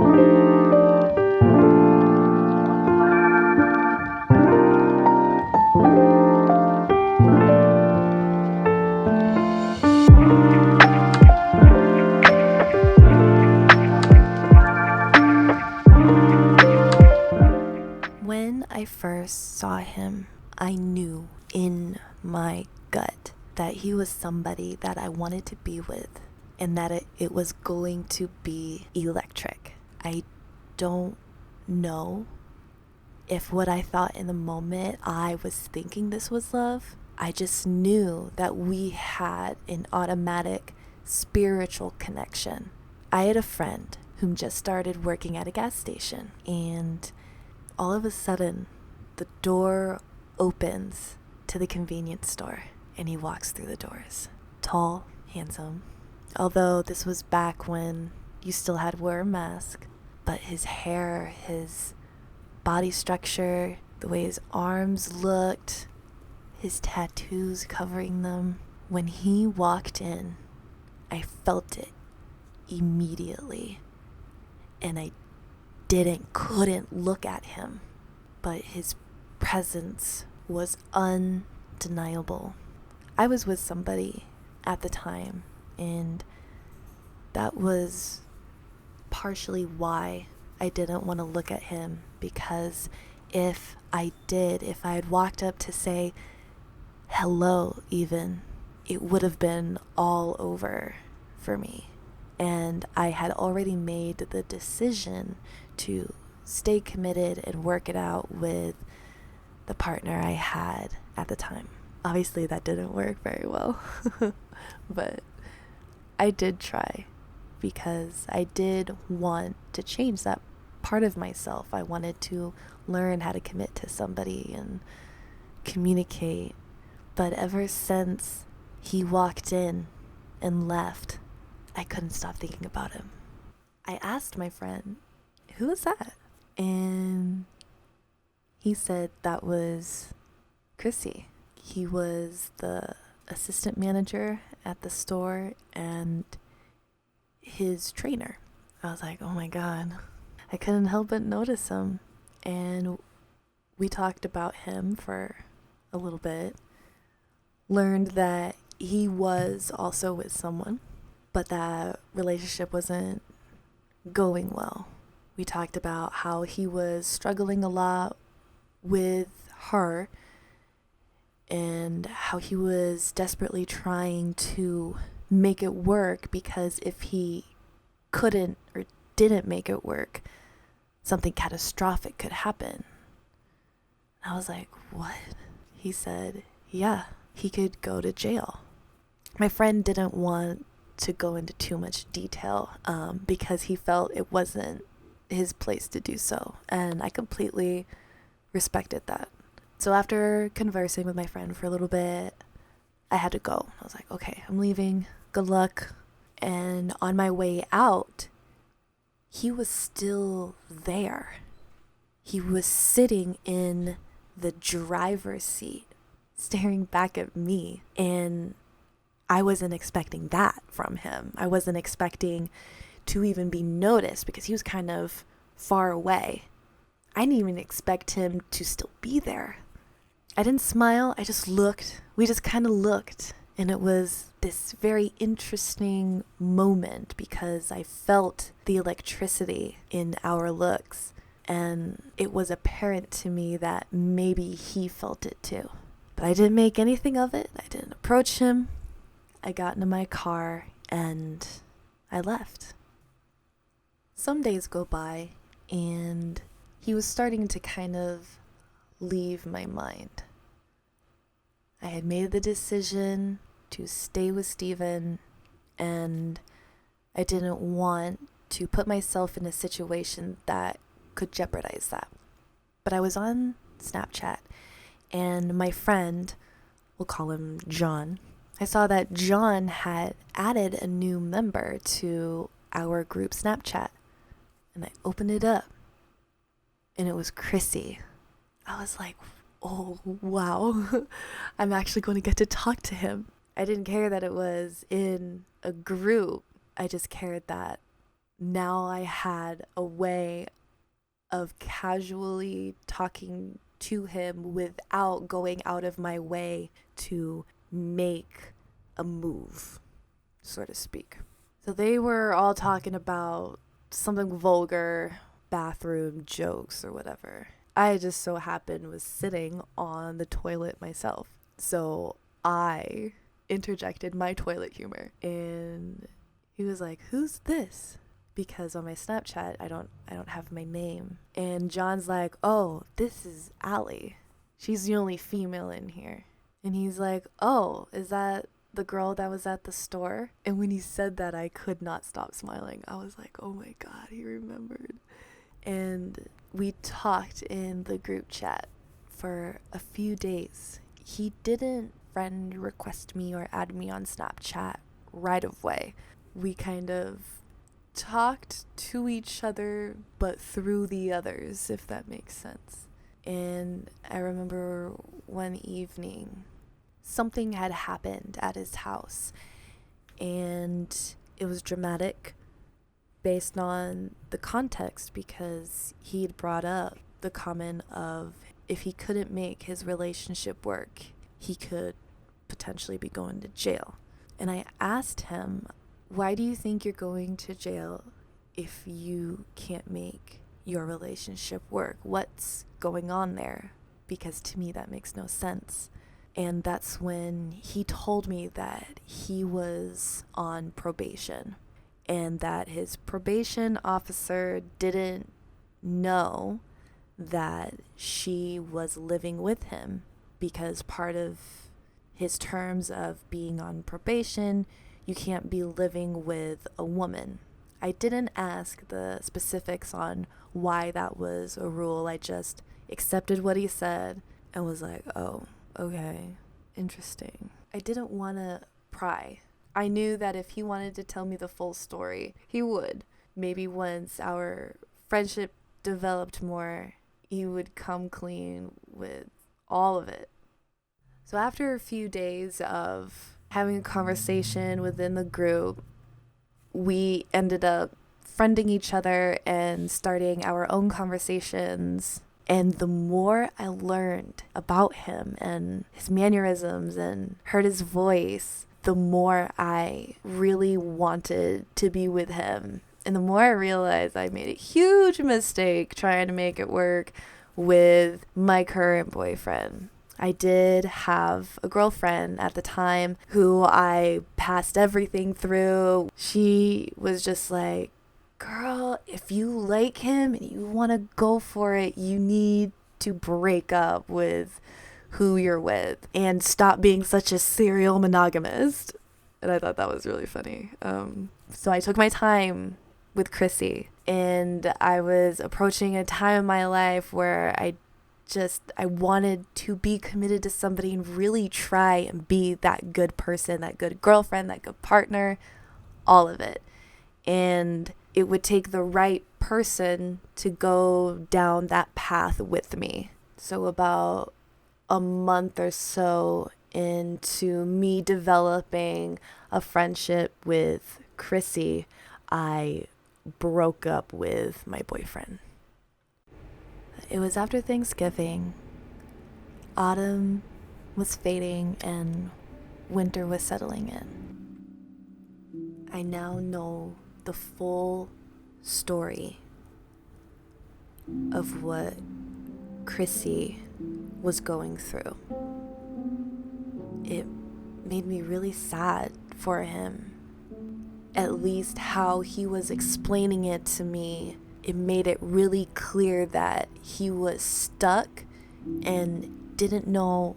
When I first saw him, I knew in my gut that he was somebody that I wanted to be with and that it was going to be electric. I don't know if what I thought in the moment I was thinking this was love. I just knew that we had an automatic spiritual connection. I had a friend whom just started working at a gas station, and all of a sudden, the door opens to the convenience store, and he walks through the doors. Tall, handsome. Although this was back when you still had to wear a mask, but his hair, his body structure, the way his arms looked, his tattoos covering them. When he walked in, I felt it immediately, and I couldn't look at him, but his presence was undeniable. I was with somebody at the time, and that was partially why I didn't want to look at him, because if I had walked up to say hello even, it would have been all over for me. And I had already made the decision to stay committed and work it out with the partner I had at the time. Obviously, that didn't work very well, but I did try because I did want to change that part of myself. I wanted to learn how to commit to somebody and communicate. But ever since he walked in and left, I couldn't stop thinking about him. I asked my friend, "Who was that?" And he said that was Chrissy. He was the assistant manager at the store and his trainer. I was like, oh my God. I couldn't help but notice him. And we talked about him for a little bit. Learned that he was also with someone, but that relationship wasn't going well. We talked about how he was struggling a lot with her and how he was desperately trying to make it work, because if he couldn't or didn't make it work, something catastrophic could happen. I was like, what? He said, yeah, he could go to jail. My friend didn't want to go into too much detail because he felt it wasn't his place to do so, and I completely respected that. So after conversing with my friend for a little bit, I had to go. I was like, okay, I'm leaving. Good luck. And on my way out, he was still there. He was sitting in the driver's seat, staring back at me. And I wasn't expecting that from him. I wasn't expecting to even be noticed because he was kind of far away. I didn't even expect him to still be there. I didn't smile. I just looked. We just kind of looked. And it was this very interesting moment because I felt the electricity in our looks. And it was apparent to me that maybe he felt it too. But I didn't make anything of it. I didn't approach him. I got into my car and I left. Some days go by and he was starting to kind of leave my mind. I had made the decision to stay with Steven, and I didn't want to put myself in a situation that could jeopardize that. But I was on Snapchat, and my friend, we'll call him John, I saw that John had added a new member to our group Snapchat, and I opened it up, and it was Chrissy. I was like, oh, wow, I'm actually going to get to talk to him. I didn't care that it was in a group. I just cared that now I had a way of casually talking to him without going out of my way to make a move, so to speak. So they were all talking about something vulgar, bathroom jokes or whatever. I just so happened was sitting on the toilet myself. So I interjected my toilet humor, and he was like, "Who's this?" Because on my Snapchat I don't have my name. And John's like, "Oh, this is Allie. She's the only female in here." And he's like, "Oh, is that the girl that was at the store?" And when he said that, I could not stop smiling. I was like, "Oh my God, he remembered." And we talked in the group chat for a few days. He didn't friend request me or add me on Snapchat right away. We kind of talked to each other, but through the others, if that makes sense. And I remember one evening, something had happened at his house, and it was dramatic based on the context, because he'd brought up the comment of if he couldn't make his relationship work, he could potentially be going to jail. And I asked him, "Why do you think you're going to jail if you can't make your relationship work? What's going on there?" Because to me that makes no sense. And that's when he told me that he was on probation, and that his probation officer didn't know that she was living with him, because part of his terms of being on probation, you can't be living with a woman. I didn't ask the specifics on why that was a rule. I just accepted what he said and was like, "Oh, okay, interesting." I didn't want to pry. I knew that if he wanted to tell me the full story, he would. Maybe once our friendship developed more, he would come clean with all of it. So after a few days of having a conversation within the group, we ended up friending each other and starting our own conversations. And the more I learned about him and his mannerisms and heard his voice, the more I really wanted to be with him. And the more I realized I made a huge mistake trying to make it work with my current boyfriend. I did have a girlfriend at the time who I passed everything through. She was just like, "Girl, if you like him and you want to go for it, you need to break up with who you're with and stop being such a serial monogamist." And I thought that was really funny. So I took my time with Chrissy, and I was approaching a time in my life where I wanted to be committed to somebody and really try and be that good person, that good girlfriend, that good partner, all of it. And it would take the right person to go down that path with me. So about a month or so into me developing a friendship with Chrissy, I broke up with my boyfriend. It was after Thanksgiving. Autumn was fading and winter was settling in. I now know the full story of what Chrissy was going through. It made me really sad for him. At least how he was explaining it to me, it made it really clear that he was stuck and didn't know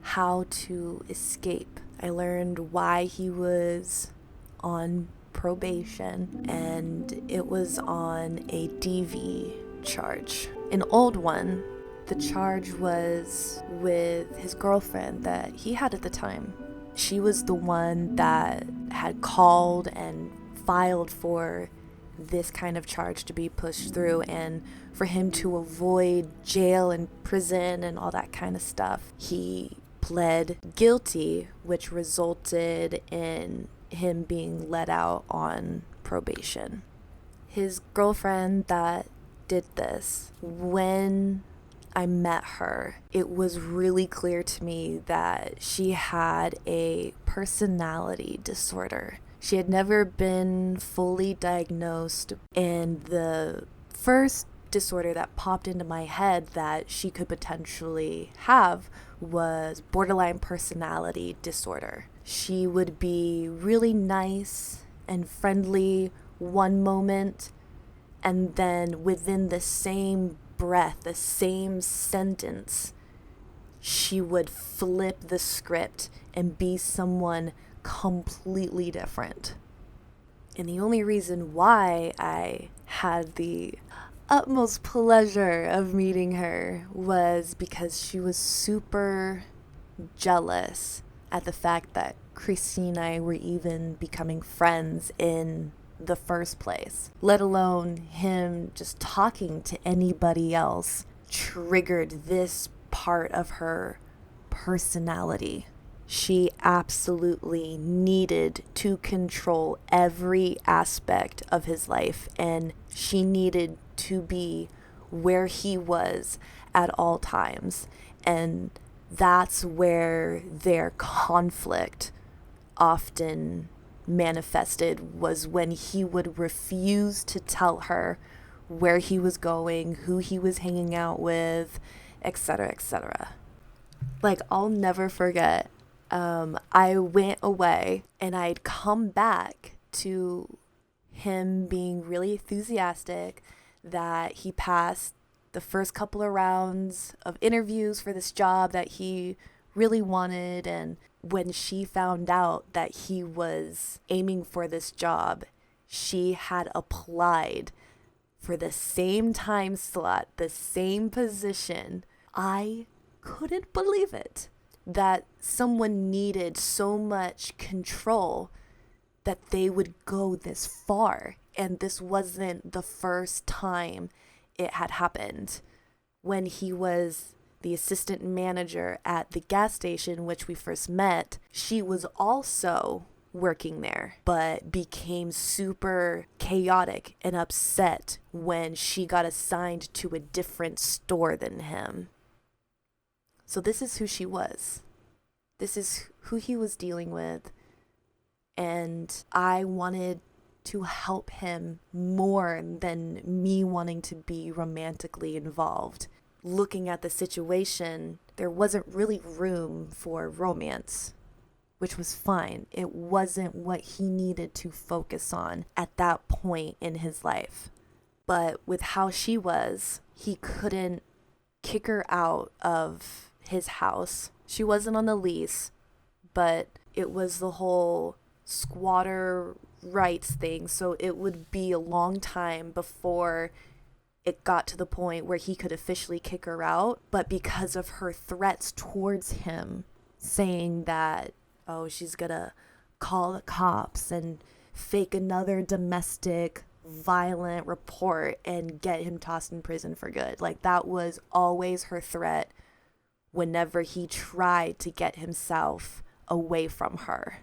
how to escape. I learned why he was on probation, and it was on a DV charge. An old one. The charge was with his girlfriend that he had at the time. She was the one that had called and filed for this kind of charge to be pushed through, and for him to avoid jail and prison and all that kind of stuff, he pled guilty, which resulted in him being let out on probation. his girlfriend that did this, when I met her, it was really clear to me that she had a personality disorder. She had never been fully diagnosed, and the first disorder that popped into my head that she could potentially have was borderline personality disorder. She would be really nice and friendly one moment, and then within the same breath, the same sentence, she would flip the script and be someone completely different. And the only reason why I had the utmost pleasure of meeting her was because she was super jealous at the fact that Chrissy and I were even becoming friends in the first place, let alone him just talking to anybody else triggered this part of her personality. She absolutely needed to control every aspect of his life, and she needed to be where he was at all times. And that's where their conflict often manifested, was when he would refuse to tell her where he was going, who he was hanging out with, etc., etc. Like, I'll never forget, I went away and I'd come back to him being really enthusiastic that he passed the first couple of rounds of interviews for this job that he really wanted. And when she found out that he was aiming for this job, she had applied for the same time slot, the same position. I couldn't believe it, that someone needed so much control that they would go this far. And this wasn't the first time it had happened. When he was the assistant manager at the gas station, which we first met, she was also working there, but became super chaotic and upset when she got assigned to a different store than him. So this is who she was. This is who he was dealing with. And I wanted to help him more than me wanting to be romantically involved. Looking at the situation, there wasn't really room for romance, which was fine. It wasn't what he needed to focus on at that point in his life. But with how she was, he couldn't kick her out of his house. She wasn't on the lease, but it was the whole squatter rights thing. So it would be a long time before it got to the point where he could officially kick her out. But because of her threats towards him, saying that, oh, she's gonna call the cops and fake another domestic violent report and get him tossed in prison for good. Like, that was always her threat whenever he tried to get himself away from her.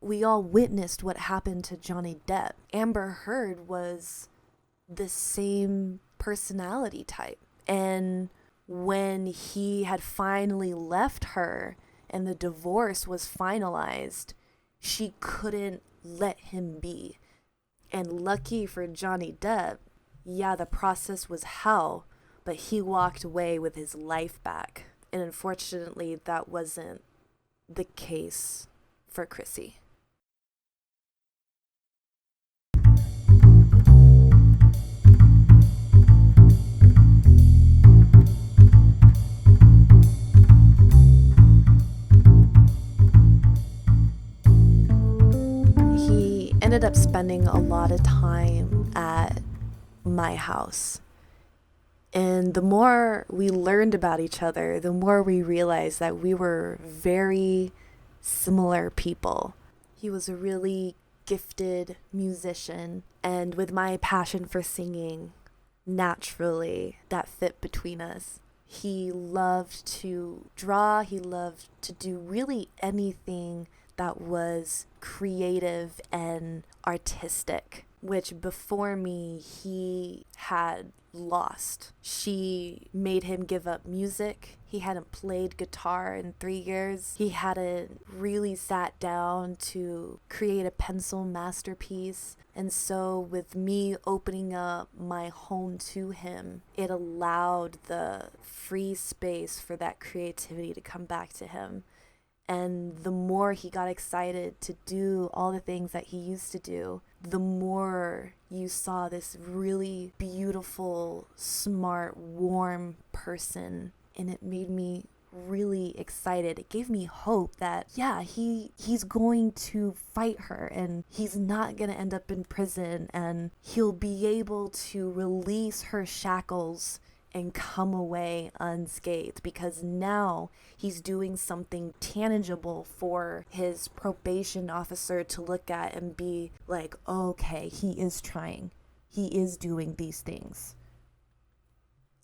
We all witnessed what happened to Johnny Depp. Amber Heard was the same personality type. And when he had finally left her and the divorce was finalized, she couldn't let him be. And lucky for Johnny Depp, yeah, the process was hell, but he walked away with his life back. And unfortunately, that wasn't the case for Chrissy. He ended up spending a lot of time at my house. And the more we learned about each other, the more we realized that we were very similar people. He was a really gifted musician, and with my passion for singing, naturally, that fit between us. He loved to draw, he loved to do really anything that was creative and artistic. which before me he had lost. She made him give up music. He hadn't played guitar in 3 years. He hadn't really sat down to create a pencil masterpiece. And so with me opening up my home to him, it allowed the free space for that creativity to come back to him. And the more he got excited to do all the things that he used to do, the more you saw this really beautiful, smart, warm person. And it made me really excited. It gave me hope that, yeah, he's going to fight her and he's not going to end up in prison, and he'll be able to release her shackles and come away unscathed, because now he's doing something tangible for his probation officer to look at and be like, okay, he is trying. He is doing these things.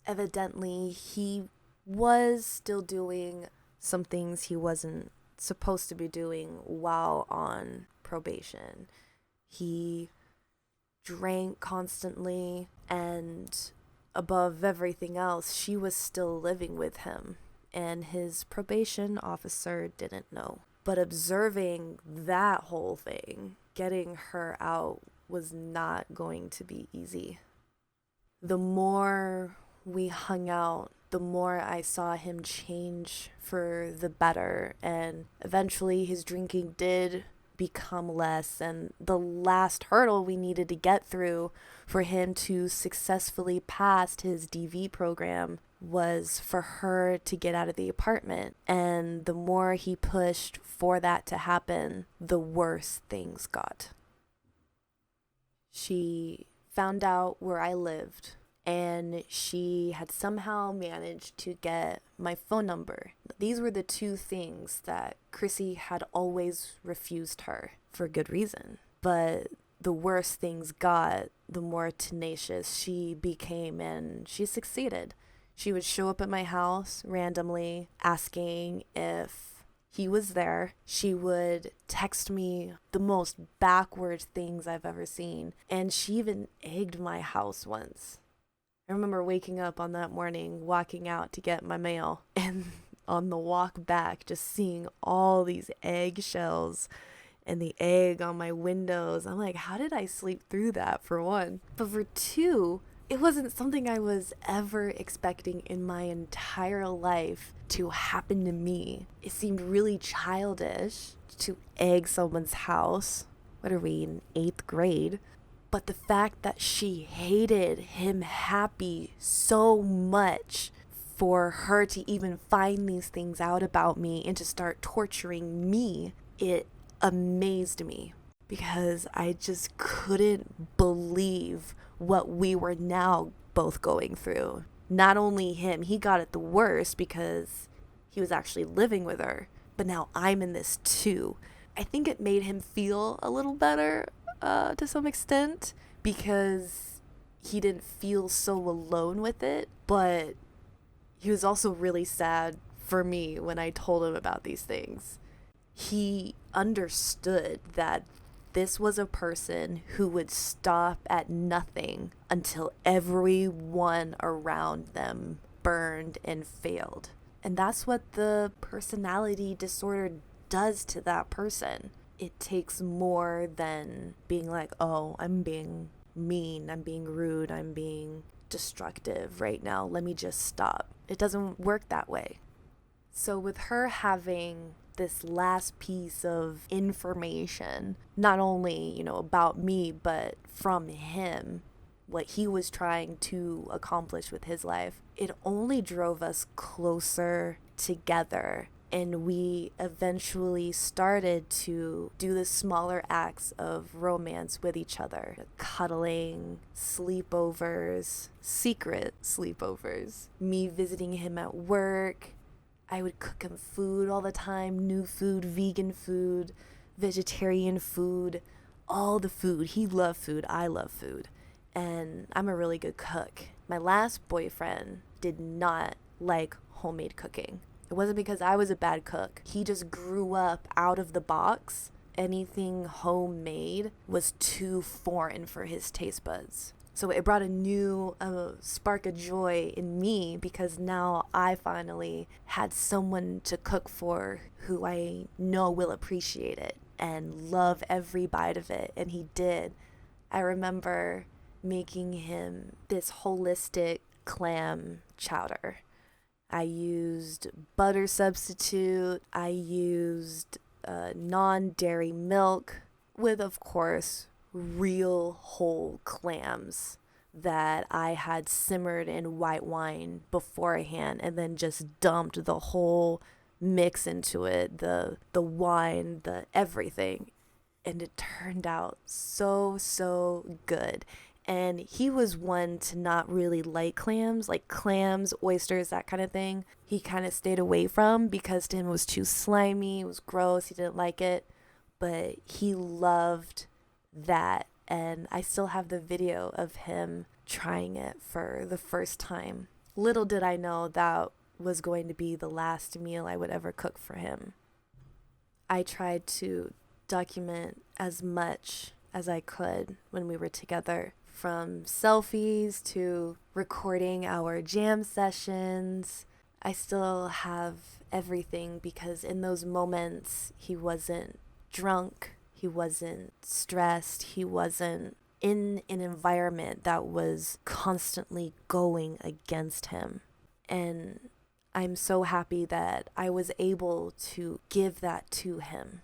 Evidently, he was still doing some things he wasn't supposed to be doing while on probation. He drank constantly, and above everything else, she was still living with him, and his probation officer didn't know. But observing that whole thing, getting her out, was not going to be easy. The more we hung out, the more I saw him change for the better, and eventually his drinking did become less, and the last hurdle we needed to get through for him to successfully pass his DV program was for her to get out of the apartment. And the more he pushed for that to happen, the worse things got. She found out where I lived, and she had somehow managed to get my phone number. These were the two things that Chrissy had always refused her, for good reason. But the worse things got, the more tenacious she became, and she succeeded. She would show up at my house randomly, asking if he was there. She would text me the most backward things I've ever seen, and she even egged my house once. I remember waking up on that morning, walking out to get my mail, and on the walk back, just seeing all these eggshells and the egg on my windows. I'm like, how did I sleep through that, for one? But for two, it wasn't something I was ever expecting in my entire life to happen to me. It seemed really childish to egg someone's house. What are we, in 8th grade? But the fact that she hated him happy so much for her to even find these things out about me and to start torturing me, it amazed me, because I just couldn't believe what we were now both going through. Not only him, he got it the worst because he was actually living with her, but now I'm in this too. I think it made him feel a little better to some extent, because he didn't feel so alone with it, but he was also really sad for me when I told him about these things. He understood that this was a person who would stop at nothing until everyone around them burned and failed. And that's what the personality disorder does to that person. It takes more than being like, oh, I'm being mean, I'm being rude, I'm being destructive right now, let me just stop. It doesn't work that way. So with her having this last piece of information, not only, about me, but from him, what he was trying to accomplish with his life, it only drove us closer together. And we eventually started to do the smaller acts of romance with each other. Cuddling, sleepovers, secret sleepovers, me visiting him at work. I would cook him food all the time, new food, vegan food, vegetarian food, all the food. He loved food, I love food. And I'm a really good cook. My last boyfriend did not like homemade cooking. It wasn't because I was a bad cook. He just grew up out of the box anything homemade was too foreign for his taste buds. So it brought a new spark of joy in me, because now I finally had someone to cook for who I know will appreciate it and love every bite of it. And he did. I remember making him this holistic clam chowder. I used butter substitute. I used non-dairy milk with, of course, real whole clams that I had simmered in white wine beforehand, and then just dumped the whole mix into it, the wine, the everything. And it turned out so good. And he was one to not really like clams, oysters, that kind of thing. He kind of stayed away from, because to him it was too slimy, it was gross, he didn't like it. But he loved that. And I still have the video of him trying it for the first time. Little did I know that was going to be the last meal I would ever cook for him. I tried to document as much as I could when we were together, from selfies to recording our jam sessions. I still have everything, because in those moments he wasn't drunk, he wasn't stressed, he wasn't in an environment that was constantly going against him. And I'm so happy that I was able to give that to him.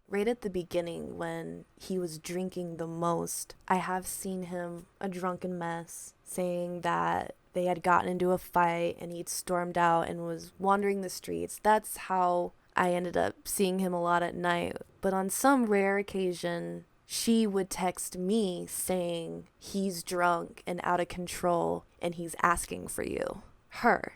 Right at the beginning, when he was drinking the most, I have seen him a drunken mess, saying that they had gotten into a fight and he'd stormed out and was wandering the streets. That's how I ended up seeing him a lot at night. But on some rare occasion, she would text me saying he's drunk and out of control and he's asking for you. Her.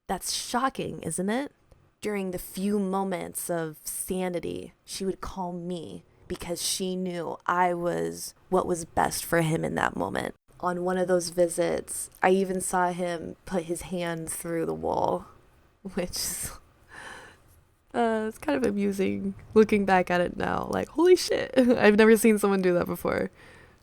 That's shocking, isn't it? During the few moments of sanity, she would call me, because she knew I was what was best for him in that moment. On one of those visits, I even saw him put his hand through the wall, which is it's kind of amusing looking back at it now. Like, holy shit, I've never seen someone do that before.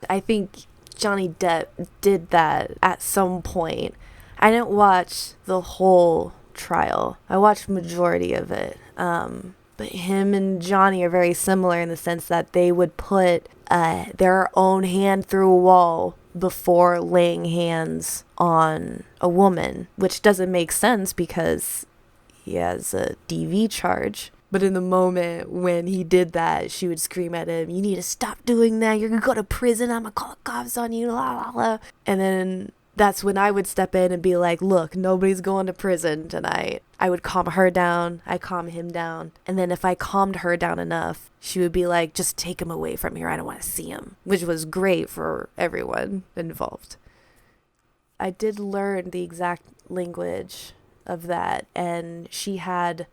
I think Johnny Depp did that at some point. I didn't watch the whole trial. I watched majority of it. But him and Johnny are very similar in the sense that they would put their own hand through a wall before laying hands on a woman, which doesn't make sense because he has a DV charge. But in the moment when he did that, she would scream at him, "You need to stop doing that. You're going to go to prison. I'm going to call the cops on you." La, la, la. And then that's when I would step in and be like, "Look, nobody's going to prison tonight." I would calm her down. I calm him down. And then if I calmed her down enough, she would be like, "Just take him away from here. I don't want to see him," which was great for everyone involved. I did learn the exact language of that, and she had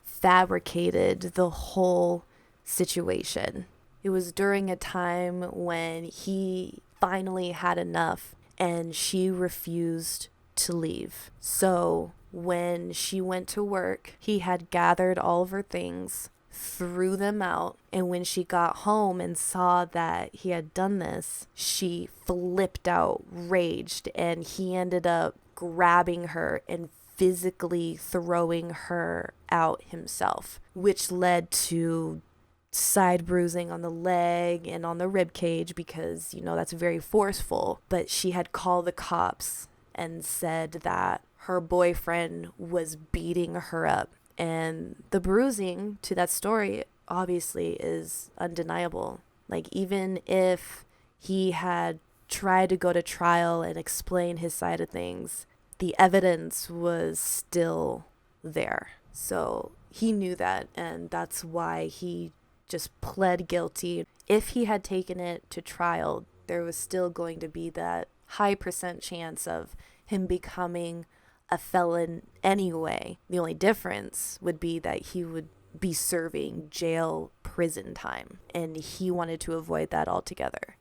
fabricated the whole situation. It was during a time when he finally had enough and she refused to leave. So when she went to work, he had gathered all of her things, threw them out, and when she got home and saw that he had done this, she flipped out, raged, and he ended up grabbing her and physically throwing her out himself, which led to side bruising on the leg and on the rib cage, because that's very forceful. But she had called the cops and said that her boyfriend was beating her up, and the bruising to that story obviously is undeniable. Like, even if he had tried to go to trial and explain his side of things, the evidence was still there. So he knew that, and that's why he just pled guilty. If he had taken it to trial, there was still going to be that high % chance of him becoming a felon anyway. The only difference would be that he would be serving prison time, and he wanted to avoid that altogether.